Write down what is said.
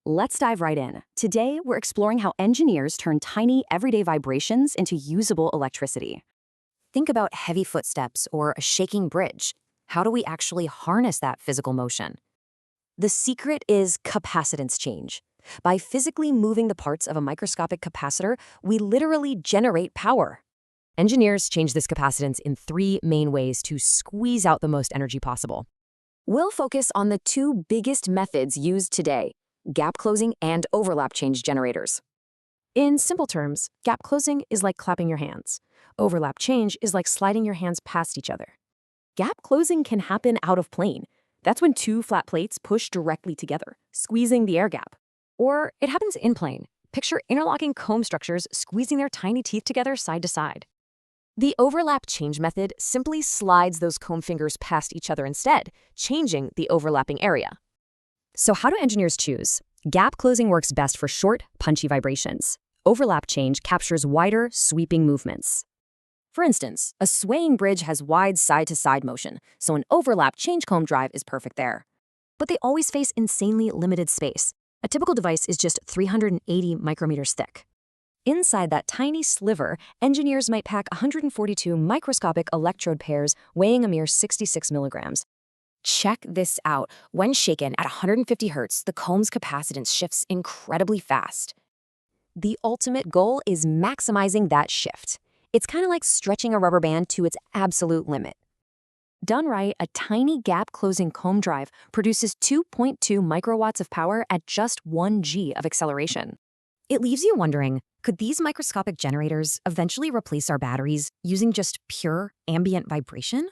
Let's dive right in. Today, we're exploring how engineers turn tiny, everyday vibrations into usable electricity. Think about heavy footsteps or a shaking bridge. How do we actually harness that physical motion? The secret is capacitance change. By physically moving the parts of a microscopic capacitor, we literally generate power. Engineers change this capacitance in three main ways to squeeze out the most energy possible. We'll focus on the two biggest methods used today: gap closing and overlap change generators. In simple terms, gap closing is like clapping your hands. Overlap change is like sliding your hands past each other. Gap closing can happen out of plane. That's when two flat plates push directly together, squeezing the air gap. Or it happens in plane. Picture interlocking comb structures squeezing their tiny teeth together side to side. The overlap change method simply slides those comb fingers past each other instead, changing the overlapping area. So how do engineers choose? Gap closing works best for short, punchy vibrations. Overlap change captures wider, sweeping movements. For instance, a swaying bridge has wide side-to-side motion, so an overlap change comb drive is perfect there. But they always face insanely limited space. A typical device is just 380 micrometers thick. Inside that tiny sliver, engineers might pack 142 microscopic electrode pairs weighing a mere 66 milligrams. Check this out. When shaken at 150 Hz, the comb's capacitance shifts incredibly fast. The ultimate goal is maximizing that shift. It's kind of like stretching a rubber band to its absolute limit. Done right, a tiny gap-closing comb drive produces 2.2 microwatts of power at just 1 g of acceleration. It leaves you wondering, could these microscopic generators eventually replace our batteries using just pure ambient vibration?